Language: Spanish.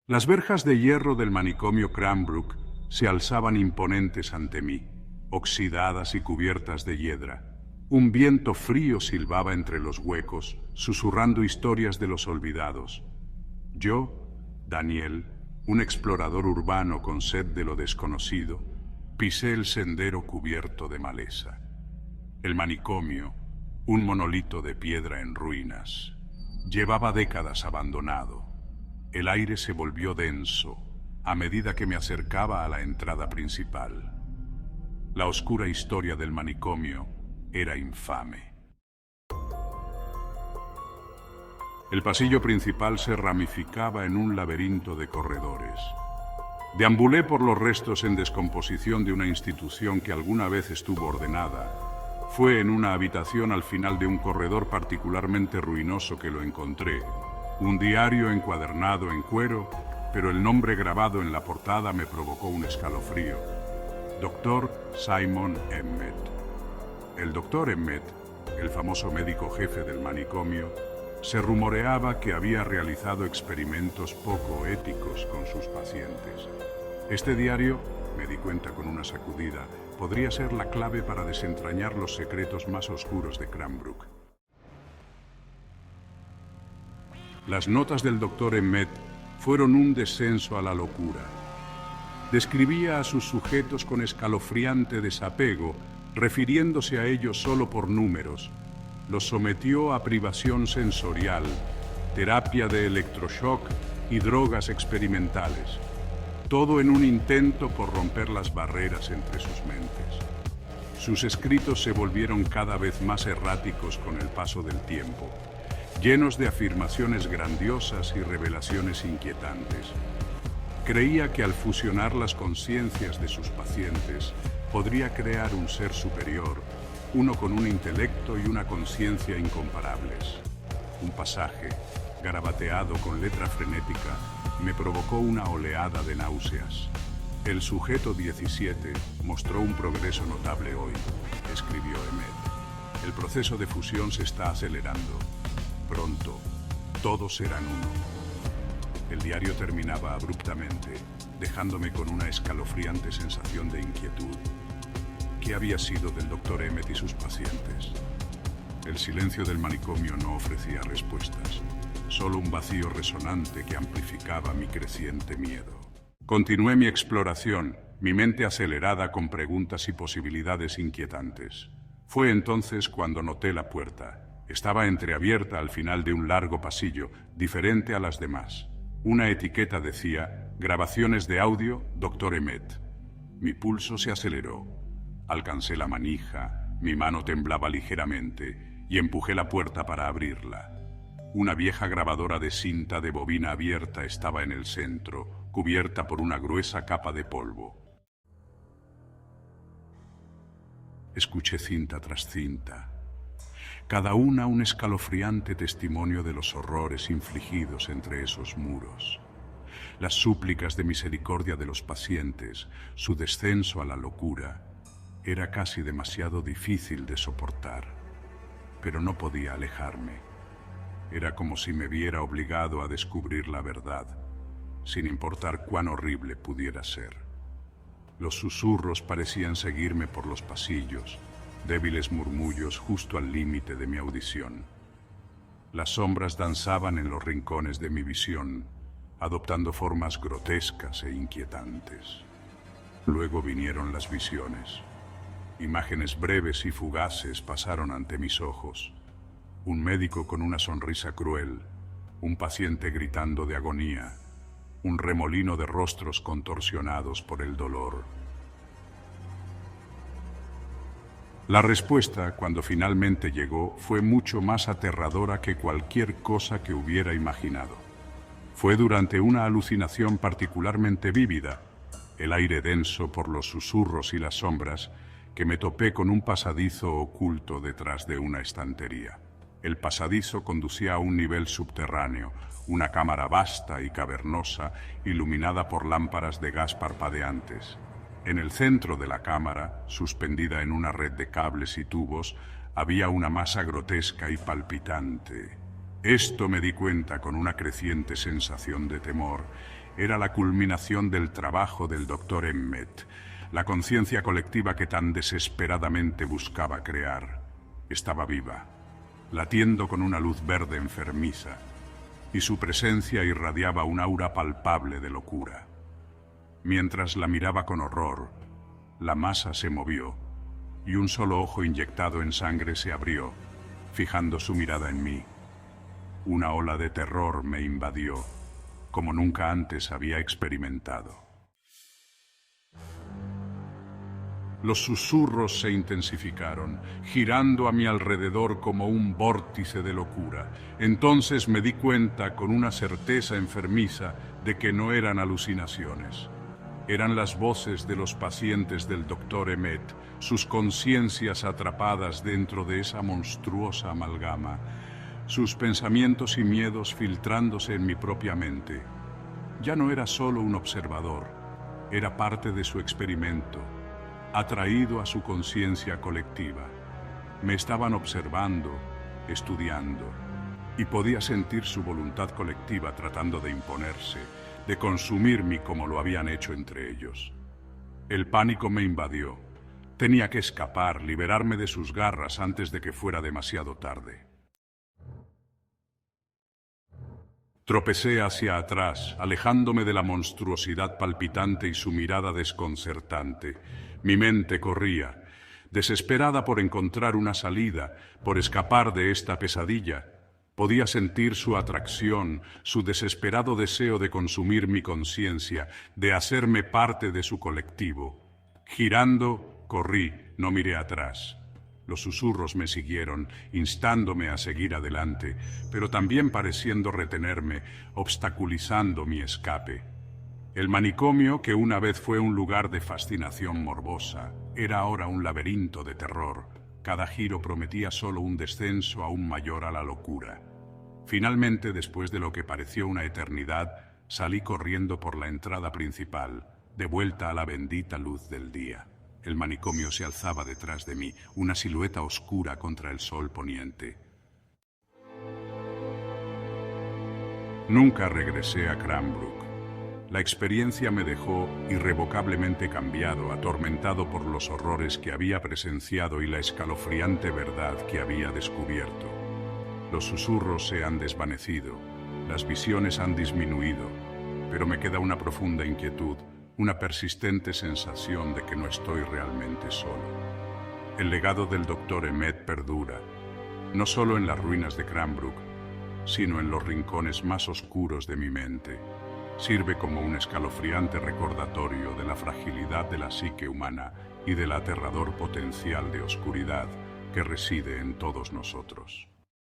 Las verjas de hierro del manicomio Cranbrook se alzaban imponentes ante mí, oxidadas y cubiertas de hiedra. Un viento frío silbaba entre los huecos, susurrando historias de los olvidados. Yo, Daniel, un explorador urbano con sed de lo desconocido, pisé el sendero cubierto de maleza. El manicomio, un monolito de piedra en ruinas, llevaba décadas abandonado. El aire se volvió denso a medida que me acercaba a la entrada principal. La oscura historia del manicomio era infame. El pasillo principal se ramificaba en un laberinto de corredores. Deambulé por los restos en descomposición de una institución que alguna vez estuvo ordenada. Fue en una habitación al final de un corredor particularmente ruinoso que lo encontré. Un diario encuadernado en cuero, pero el nombre grabado en la portada me provocó un escalofrío. Dr. Simon Emmet. El Dr. Emmet, el famoso médico jefe del manicomio, se rumoreaba que había realizado experimentos poco éticos con sus pacientes. Este diario, me di cuenta con una sacudida, podría ser la clave para desentrañar los secretos más oscuros de Cranbrook. Las notas del Dr. Emmet fueron un descenso a la locura. Describía a sus sujetos con escalofriante desapego, refiriéndose a ellos solo por números. Los sometió a privación sensorial, terapia de electroshock y drogas experimentales. Todo en un intento por romper las barreras entre sus mentes. Sus escritos se volvieron cada vez más erráticos con el paso del tiempo, llenos de afirmaciones grandiosas y revelaciones inquietantes. Creía que al fusionar las conciencias de sus pacientes, podría crear un ser superior, uno con un intelecto y una conciencia incomparables. Un pasaje, garabateado con letra frenética, me provocó una oleada de náuseas. El sujeto 17 mostró un progreso notable hoy, escribió Emmet. El proceso de fusión se está acelerando. Pronto, todos serán uno. El diario terminaba abruptamente, dejándome con una escalofriante sensación de inquietud. ¿Qué había sido del Dr. Emmet y sus pacientes? El silencio del manicomio no ofrecía respuestas, solo un vacío resonante que amplificaba mi creciente miedo. Continué mi exploración, mi mente acelerada con preguntas y posibilidades inquietantes. Fue entonces cuando noté la puerta. Estaba entreabierta al final de un largo pasillo, diferente a las demás. Una etiqueta decía, grabaciones de audio, Dr. Emmet. Mi pulso se aceleró. Alcancé la manija, mi mano temblaba ligeramente y empujé la puerta para abrirla. Una vieja grabadora de cinta de bobina abierta estaba en el centro, cubierta por una gruesa capa de polvo. Escuché cinta tras cinta, cada una un escalofriante testimonio de los horrores infligidos entre esos muros. Las súplicas de misericordia de los pacientes, su descenso a la locura, era casi demasiado difícil de soportar, pero no podía alejarme. Era como si me viera obligado a descubrir la verdad, sin importar cuán horrible pudiera ser. Los susurros parecían seguirme por los pasillos, débiles murmullos justo al límite de mi audición. Las sombras danzaban en los rincones de mi visión, adoptando formas grotescas e inquietantes. Luego vinieron las visiones. Imágenes breves y fugaces pasaron ante mis ojos. Un médico con una sonrisa cruel, un paciente gritando de agonía, un remolino de rostros contorsionados por el dolor. La respuesta, cuando finalmente llegó, fue mucho más aterradora que cualquier cosa que hubiera imaginado. Fue durante una alucinación particularmente vívida, el aire denso por los susurros y las sombras, que me topé con un pasadizo oculto detrás de una estantería. El pasadizo conducía a un nivel subterráneo, una cámara vasta y cavernosa, iluminada por lámparas de gas parpadeantes. En el centro de la cámara, suspendida en una red de cables y tubos, había una masa grotesca y palpitante. Esto me di cuenta con una creciente sensación de temor. Era la culminación del trabajo del Dr. Emmett, la conciencia colectiva que tan desesperadamente buscaba crear. Estaba viva, latiendo con una luz verde enfermiza, y su presencia irradiaba un aura palpable de locura. Mientras la miraba con horror, la masa se movió, y un solo ojo inyectado en sangre se abrió, fijando su mirada en mí. Una ola de terror me invadió, como nunca antes había experimentado. Los susurros se intensificaron, girando a mi alrededor como un vórtice de locura. Entonces me di cuenta con una certeza enfermiza de que no eran alucinaciones. Eran las voces de los pacientes del Dr. Emmett, sus conciencias atrapadas dentro de esa monstruosa amalgama, sus pensamientos y miedos filtrándose en mi propia mente. Ya no era solo un observador, era parte de su experimento, atraído a su conciencia colectiva. Me estaban observando, estudiando, y podía sentir su voluntad colectiva tratando de imponerse, de consumirme como lo habían hecho entre ellos. El pánico me invadió. Tenía que escapar, liberarme de sus garras antes de que fuera demasiado tarde. Tropecé hacia atrás, alejándome de la monstruosidad palpitante y su mirada desconcertante. Mi mente corría, desesperada por encontrar una salida, por escapar de esta pesadilla. Podía sentir su atracción, su desesperado deseo de consumir mi conciencia, de hacerme parte de su colectivo. Girando, corrí, no miré atrás. Los susurros me siguieron, instándome a seguir adelante, pero también pareciendo retenerme, obstaculizando mi escape. El manicomio, que una vez fue un lugar de fascinación morbosa, era ahora un laberinto de terror. Cada giro prometía solo un descenso aún mayor a la locura. Finalmente, después de lo que pareció una eternidad, salí corriendo por la entrada principal, de vuelta a la bendita luz del día. El manicomio se alzaba detrás de mí, una silueta oscura contra el sol poniente. Nunca regresé a Cranbrook. La experiencia me dejó irrevocablemente cambiado, atormentado por los horrores que había presenciado y la escalofriante verdad que había descubierto. Los susurros se han desvanecido, las visiones han disminuido, pero me queda una profunda inquietud, una persistente sensación de que no estoy realmente solo. El legado del Dr. Emmett perdura, no solo en las ruinas de Cranbrook, sino en los rincones más oscuros de mi mente. Sirve como un escalofriante recordatorio de la fragilidad de la psique humana y del aterrador potencial de oscuridad que reside en todos nosotros.